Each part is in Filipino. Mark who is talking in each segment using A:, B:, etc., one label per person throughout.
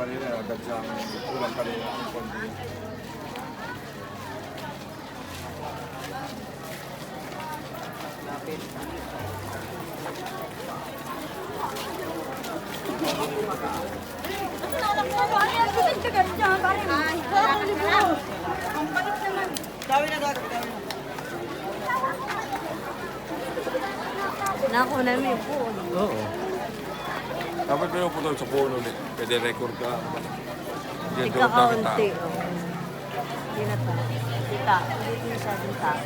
A: kanina, agad sa ulang kanina ang kondi.
B: Lapit.
C: Naku na may phone.
A: Oo. Dapat kayo puto sa puno ulit. Pwede record ka. Hindi
C: Tika kaunti. Hindi na to. Kita. Hindi masyadong tao.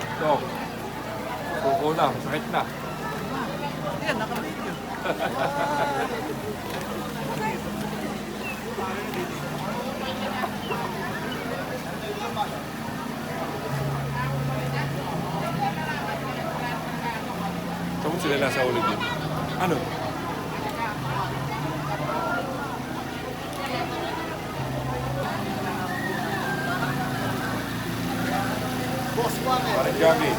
A: Ito. Kuko na. Sakit na.
B: Yan, naka-video.
A: Saan sila nasa ulit yun? Ano? Parang gabi.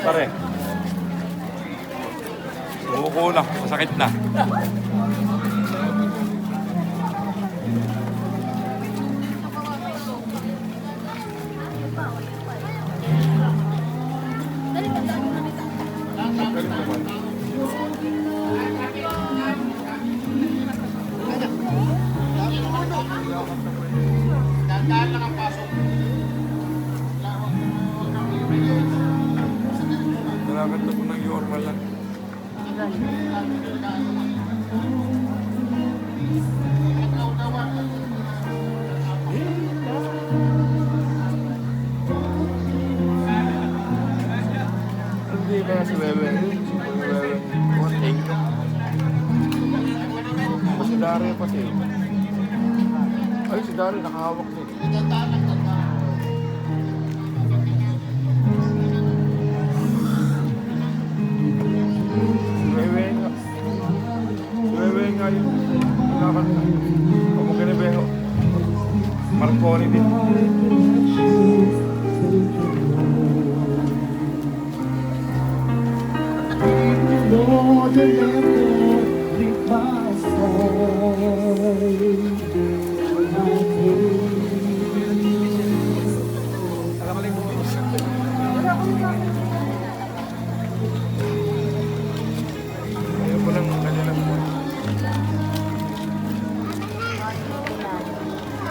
A: Pare. Umuko lang. Masakit na.
B: Dahan lang ang pasok.
A: Nalakad na po ng yormal lang. Hindi na si Bebe. Konting. Si Dario pati. Ay, si Dario nakahawak din. Bebe nga yun. Nakakanta. Kamukha ni Beho. Marconi din. Ayaw mo lang kanilang po.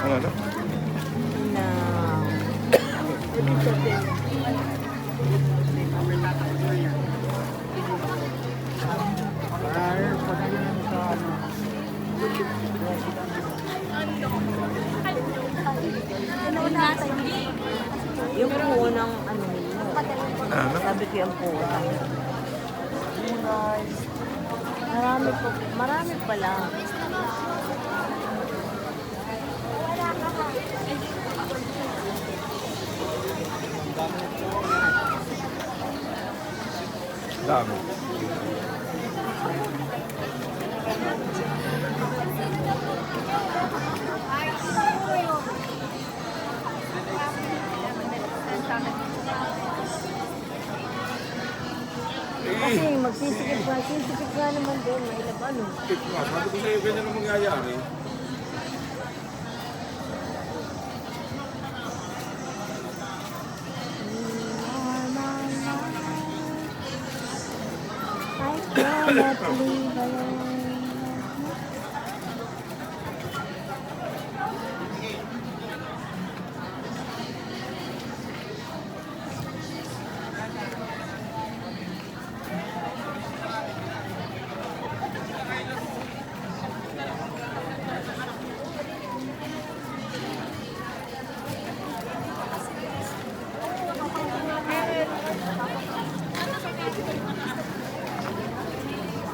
A: Ano na?
C: Na. Ibig sabihin. Yung puo ng ano nila.
A: Ano?
C: Sabi ko yung puo. Marami po. Marami pala.
A: Dami.
C: Kasi magsisikip ka naman doon. May ilang ano.
A: Tip nga, sabi ko sa'yo, ganyan ang mangyayari.
C: I cannot leave alone.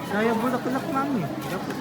B: Kaya bulak-bulak mami. Dapat.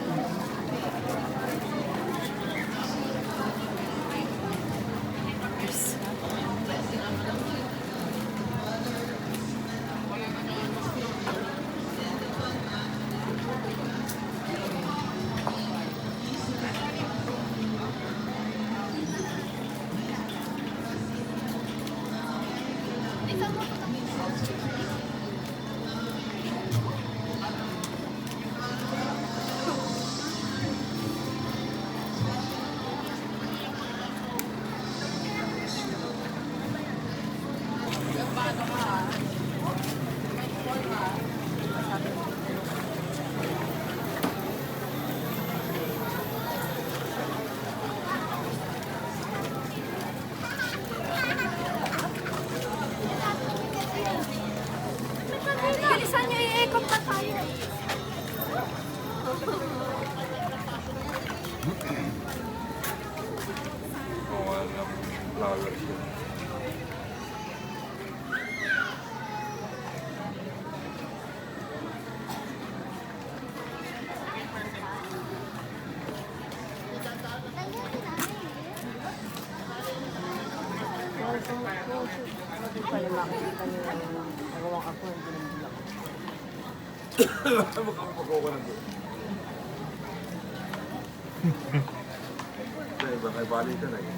C: Bilisan niyo, i-ekop pa tayo.
A: Oo, alam. Flowers yun.
C: Hindi pala makikita niyo yung nagawa ako, hindi naman bulak.
A: Magkakapagawa ko ng doon. Iba kay bali ka na eh.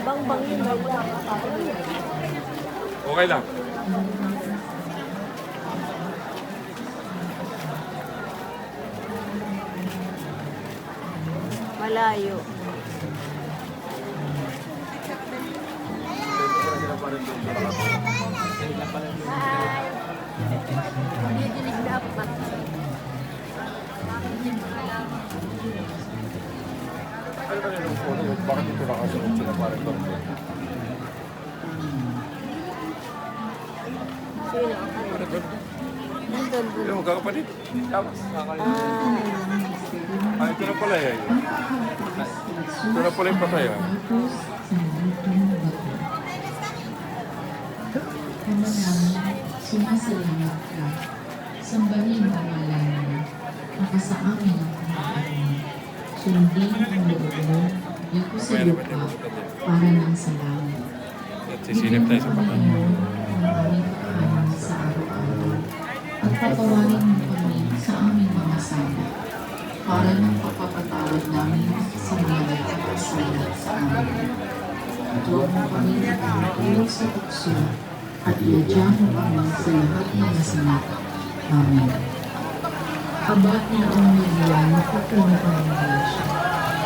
C: Bang-bang yun, wala.
A: Okay lang.
C: Malayo. Hi! Didinig dapat.
A: Ano ba yung photo? Bakit ito nakasunod sila parang doon?
C: Sino? Nandun doon.
A: Yung magkakapatid. Tapos.
C: Ah,
A: Ito na pala eh. Ito na pala yung patay ah.
D: Ama namin, sumasalamat ka. Sambahin ang ngalan mo. Nakasa amin ang Panginoon. Sundin ang loob mo, dito sa lupa, para ng sa langit.
A: At sisilip tayo sa patay.
D: Panginoon, ang aming kakanin sa araw-araw. At patawarin mo kami sa aming mga sala, para ng pagpapatawad namin sa mga nagkakasala sa amin. At huwag mo kami nakakatulog sa tukso, at iadyahan mo kami sa lahat ng masama. Amen. Abat na ang Maria, napupuno ka ng grasya.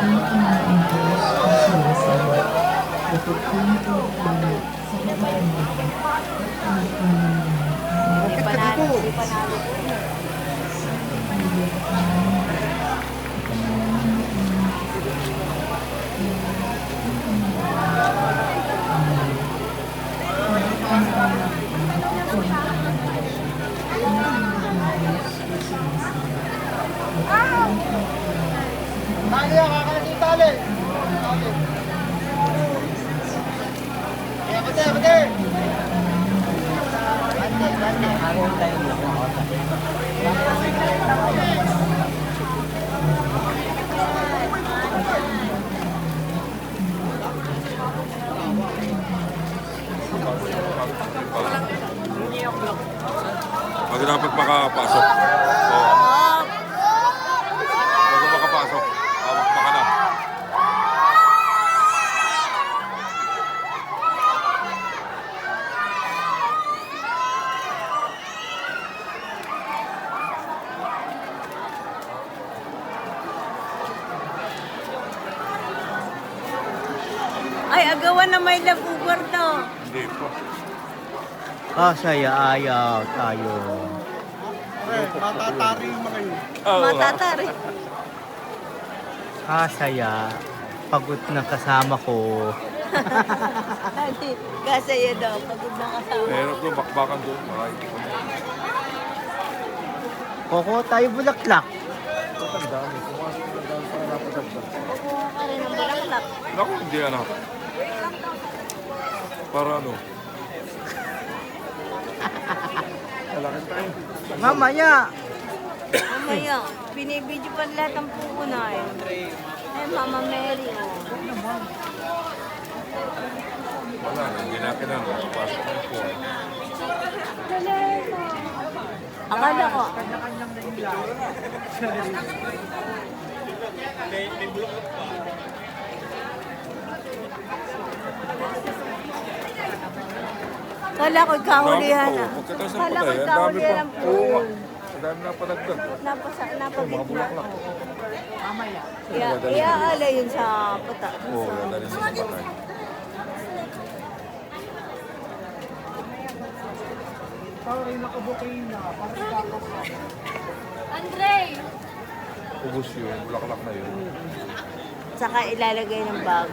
D: Ang Panginoon Diyos ang sumasama. Bukod ka na po kami sa babae mo. At ang Panginoon.
C: Hindi panalo. Hindi panalo po.
B: Tali ako, kakalang yung tali. Kaya, pati, pati.
A: Bago dapat makapasok. Oo. Bago makapasok. Hawak pa ka na.
C: Ay, agawan na may labugar to.
A: Hindi pa.
B: Ah, saya ayaw tayo.
A: Oo,
C: Matatari.
B: Saya. Pagod ng kasama ko.
C: Kasaya daw, pagod na kasama.
A: Mahirap doon, bakbakan doon.
B: Koko tayo bulaklak.
A: Ang dami. Pumasok ng dami para napadagdag.
C: Kukuha ka rin ng balaklak.
A: Naku, hindi anak. Para ano? Malaki tayo.
B: Mamaya.
C: Mamaya, binibidyo pa lahat ang pupunay. Ay, Mama Mary, oh.
A: Wala, hindi na kinang. Pasok na po.
C: Akala ko. Kala ko ikahulihan na.
A: Pagkatapos ng
C: Kala ko
A: patay, ang dami
C: ikahulihan
A: pa.
C: ang
A: Oo nga.
C: pool.
A: Ang dami na padagdag.
C: Napagitna. Iaala yun sa pata.
A: Oo, dali na sa patay.
C: Andre!
A: Ubus yun, bulaklak na yun.
C: Saka ilalagay ng bag.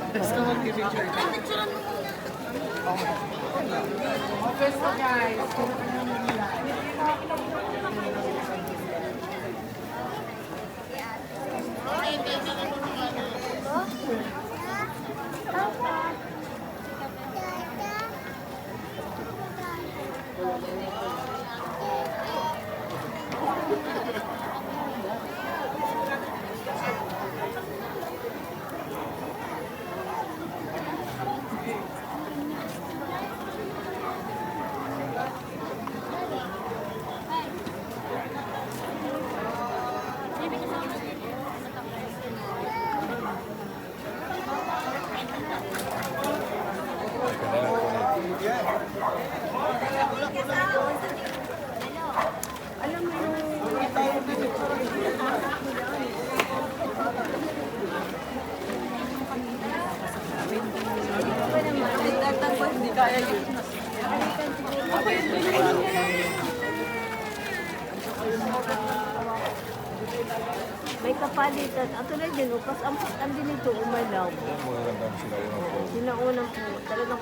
C: May kapalitan. Ato na dyan, upas ang din ito, umalaw.
A: Magandang sila yun ang po.
C: Sinaunang po, talagang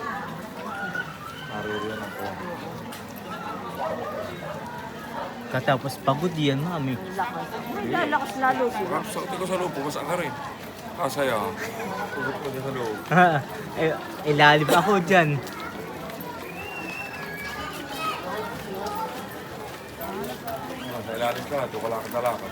A: Naririyan ang po.
B: Katapos pagod yan, mami.
C: lakas. Lalakas lalo sila.
A: Sakti ko sa loob, bukas ang rin. Kasaya. Tugot ko din sa loob.
B: Ilalim ako dyan.
A: Sa ilalim ka na, doon ka lakad na lakad.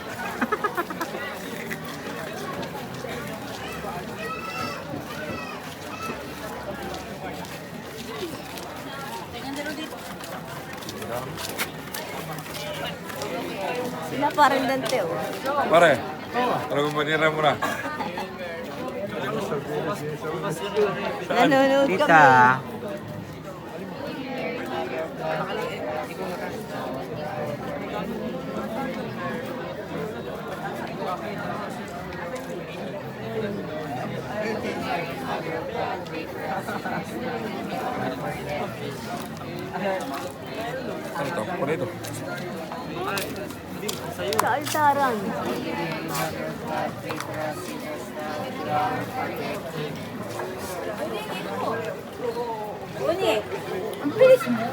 C: Sila parang dante, oh.
A: Pare, talagang manira mo na.
C: Nanonood
B: Tita.
C: kami.
A: Ano ito? Ano ito?
C: Sa altaran. Uni, ang bilis mo.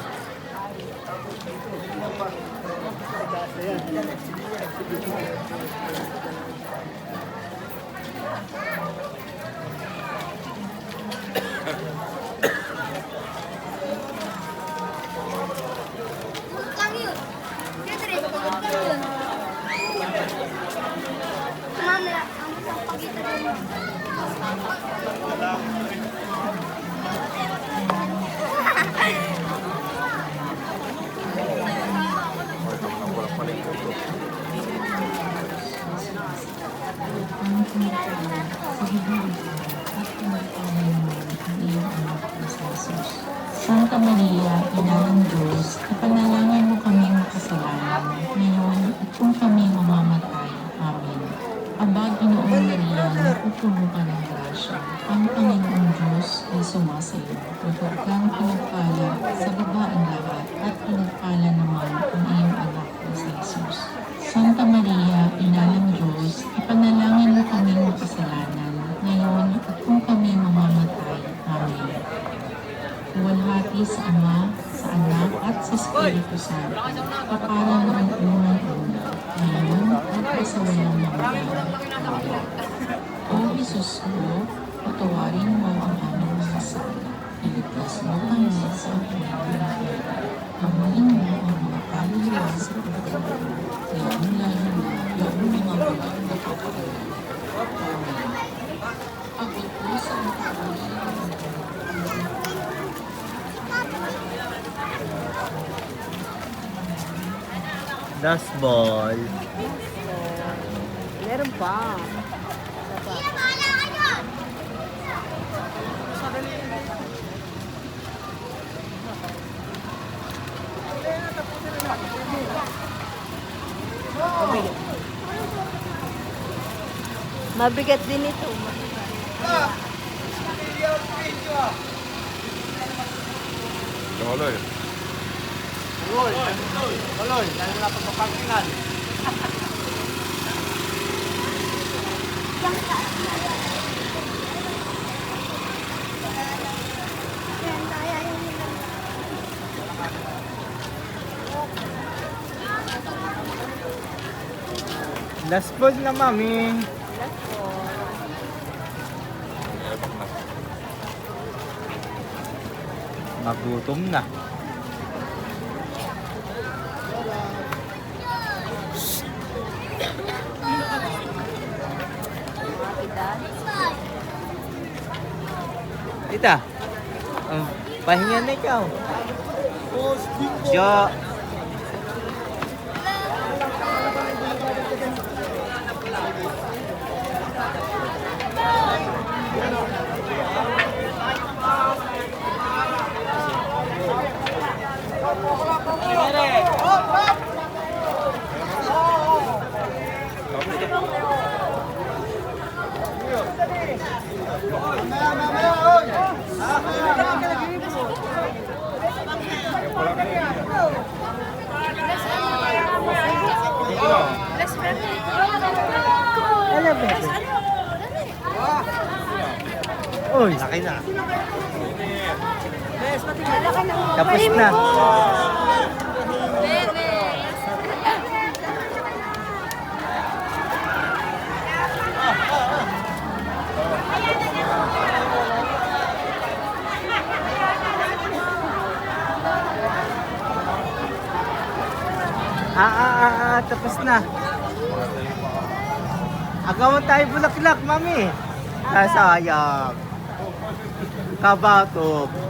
D: Ang pinagpala sa hibulan at pinagpala naman ang iyong anak na si Jesus. Santa Maria, Ina ng Diyos, ipanalangin mo kaming makasalanan ngayon at kung kami mamamatay. Amen. Aba, Ginoong Maria, napupuno ka ng grasya. Ang Panginoong Diyos ay sumasayo. Ikaw kang pinagpala sa babaeng lahat at pinagpala naman ang iyong anak na si Jesus. Santa Maria, Ina ng Diyos, ipanalangin mo kaming makasalanan Santo, kapalan ng unang-una, ngayon at sa walang mga O Jesus ko, patawarin mo ang aming mga sala. Iligtas mo kami sa pagkakas. Amuin mo ang mga kaluluwa sa pagkakas. Lalo-lalo na yung mga walang nakakawala. Amen. Pagod po sa
B: Dust ball.
C: Meron pa. Mabigat din ito.
A: Lolo eh.
B: Last ball na, mami. Magutom na. Tita, pahinga na ikaw. Jo. Ano ba? Uy, laki na. Tapos na. Tapos na. Agawan tayo bulaklak, mami. Sayang. Kabatok.